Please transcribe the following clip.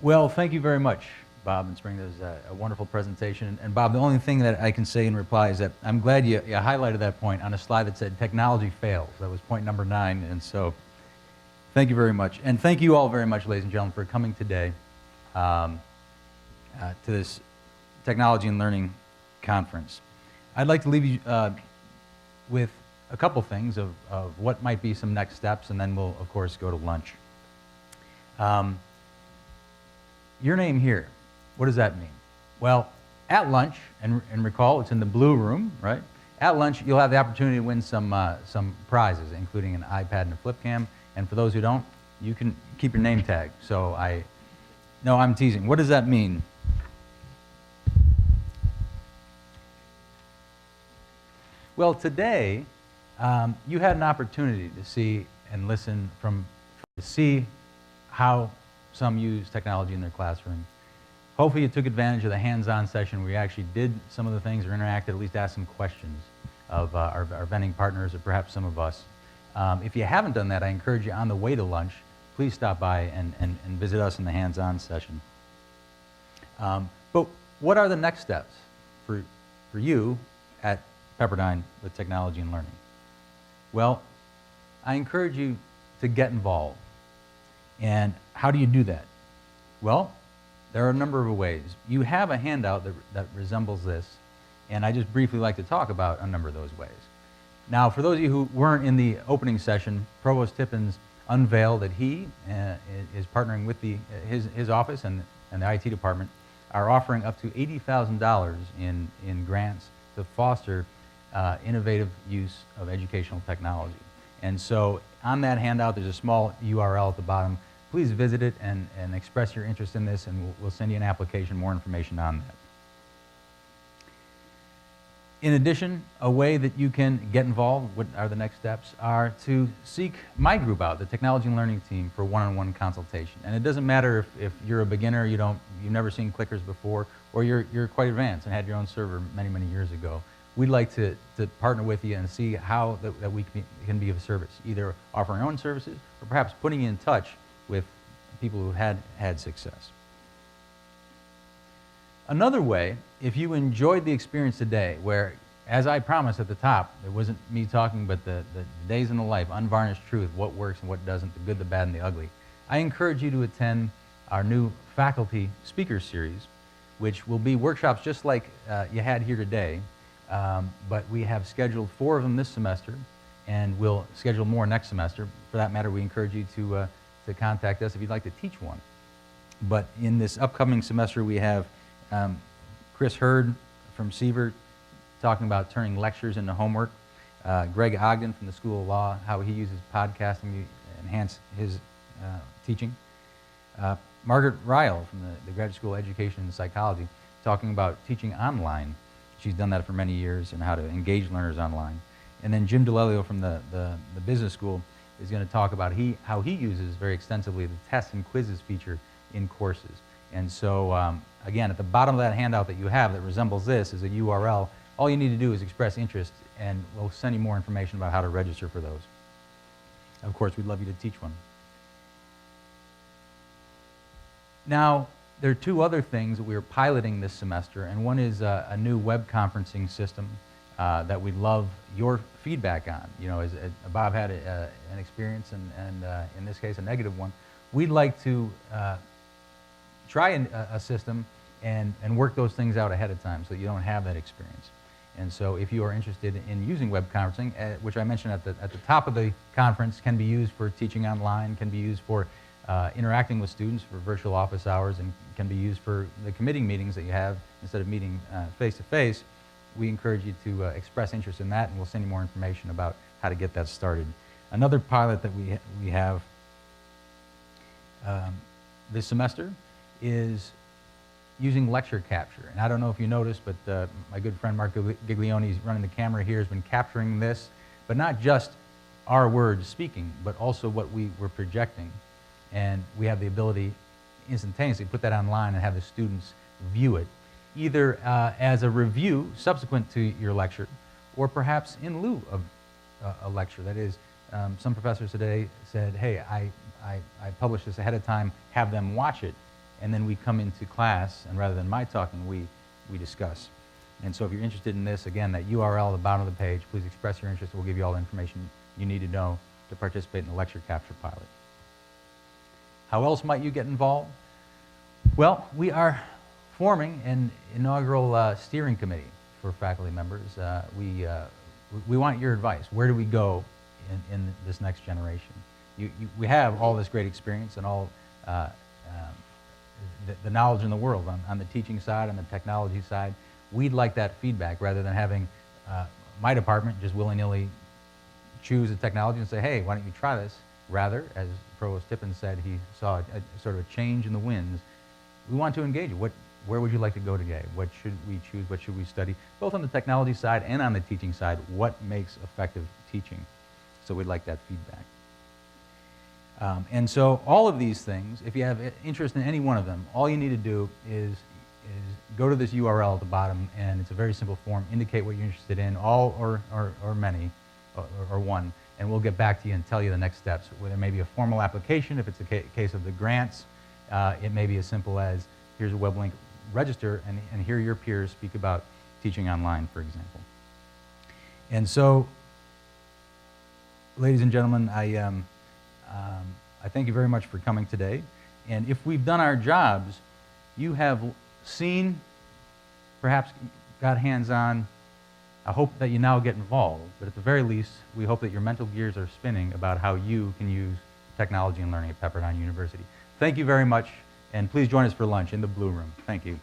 Well, thank you very much, Bob and Spring. That was a wonderful presentation. And Bob, the only thing that I can say in reply is that I'm glad you highlighted that point on a slide that said technology fails. That was point number 9. And so thank you very much. And thank you all very much, ladies and gentlemen, for coming today to this Technology and Learning Conference. I'd like to leave you with a couple things of what might be some next steps, and then we'll, of course, go to lunch. Your name here, what does that mean? Well, at lunch, and recall it's in the blue room, right? At lunch, you'll have the opportunity to win some prizes, including an iPad and a flip cam. And for those who don't, you can keep your name tag. So no, I'm teasing. What does that mean? Well, today, you had an opportunity to see and listen to see how some use technology in their classroom. Hopefully you took advantage of the hands-on session where you actually did some of the things or interacted, at least asked some questions of our vending partners or perhaps some of us. If you haven't done that, I encourage you on the way to lunch, please stop by and visit us in the hands-on session. But what are the next steps for you at Pepperdine with technology and learning? Well, I encourage you to get involved. And how do you do that? Well, there are a number of ways. You have a handout that resembles this, and I just briefly like to talk about a number of those ways. Now, for those of you who weren't in the opening session, Provost Tippins unveiled that he is partnering with his office and the IT department are offering up to $80,000 in grants to foster innovative use of educational technology. And so on that handout, there's a small URL at the bottom. Please visit it and express your interest in this, and we'll send you an application, more information on that. In addition, a way that you can get involved, what are the next steps, are to seek my group out, the Technology and Learning Team, for one-on-one consultation. And it doesn't matter if you're a beginner, you've never seen clickers before, or you're quite advanced and had your own server many, many years ago. We'd like to partner with you and see how that we can be of service, either offering our own services or perhaps putting you in touch with people who had success. Another way, if you enjoyed the experience today, where, as I promised at the top, it wasn't me talking, but the days in the life, unvarnished truth, what works and what doesn't, the good, the bad, and the ugly, I encourage you to attend our new faculty speaker series, which will be workshops just like you had here today, but we have scheduled 4 of them this semester, and we'll schedule more next semester. For that matter, we encourage you to contact us if you'd like to teach one. But in this upcoming semester, we have Chris Hurd from Sievert talking about turning lectures into homework. Greg Ogden from the School of Law, how he uses podcasting to enhance his teaching. Margaret Ryle from the Graduate School of Education and Psychology talking about teaching online. She's done that for many years, and how to engage learners online. And then Jim DeLelio from the Business School is going to talk about how he uses very extensively the tests and quizzes feature in courses. And so, again, at the bottom of that handout that you have that resembles this is a URL. All you need to do is express interest, and we'll send you more information about how to register for those. Of course, we'd love you to teach one. Now, there are 2 other things that we are piloting this semester, and one is a new web conferencing system that we'd love your feedback on. You know, as Bob had an experience, and in this case, a negative one. We'd like to try a system and work those things out ahead of time so that you don't have that experience. And so if you are interested in using web conferencing, which I mentioned at the top of the conference, can be used for teaching online, can be used for interacting with students for virtual office hours, and can be used for the committee meetings that you have instead of meeting face-to-face, we encourage you to express interest in that, and we'll send you more information about how to get that started. Another pilot that we have this semester is using lecture capture. And I don't know if you noticed, but my good friend Mark Giglione, who's running the camera here, has been capturing this, but not just our words speaking, but also what we were projecting. And we have the ability instantaneously to put that online and have the students view it, either as a review subsequent to your lecture, or perhaps in lieu of a lecture. That is, some professors today said, hey, I published this ahead of time, have them watch it and then we come into class, and rather than my talking, we discuss. And so if you're interested in this, again, that URL at the bottom of the page, please express your interest. We'll give you all the information you need to know to participate in the lecture capture pilot. How else might you get involved? Well, we are forming an inaugural steering committee for faculty members. We want your advice. Where do we go in this next generation? We have all this great experience and all the knowledge in the world on the teaching side, on the technology side. We'd like that feedback rather than having my department just willy-nilly choose a technology and say, hey, why don't you try this? Rather, as Provost Tippin said, he saw a sort of a change in the winds. We want to engage you. Where would you like to go today? What should we choose? What should we study? Both on the technology side and on the teaching side, what makes effective teaching? So we'd like that feedback. And so all of these things, if you have interest in any one of them, all you need to do is go to this URL at the bottom, and it's a very simple form. Indicate what you're interested in, all or many, or one, and we'll get back to you and tell you the next steps. There may be a formal application. If it's a case of the grants, it may be as simple as, here's a web link, register, and hear your peers speak about teaching online, for example. And so, ladies and gentlemen, I thank you very much for coming today. And if we've done our jobs, you have seen, perhaps got hands-on. I hope that you now get involved, but at the very least, we hope that your mental gears are spinning about how you can use technology and learning at Pepperdine University. Thank you very much, and please join us for lunch in the Blue Room. Thank you.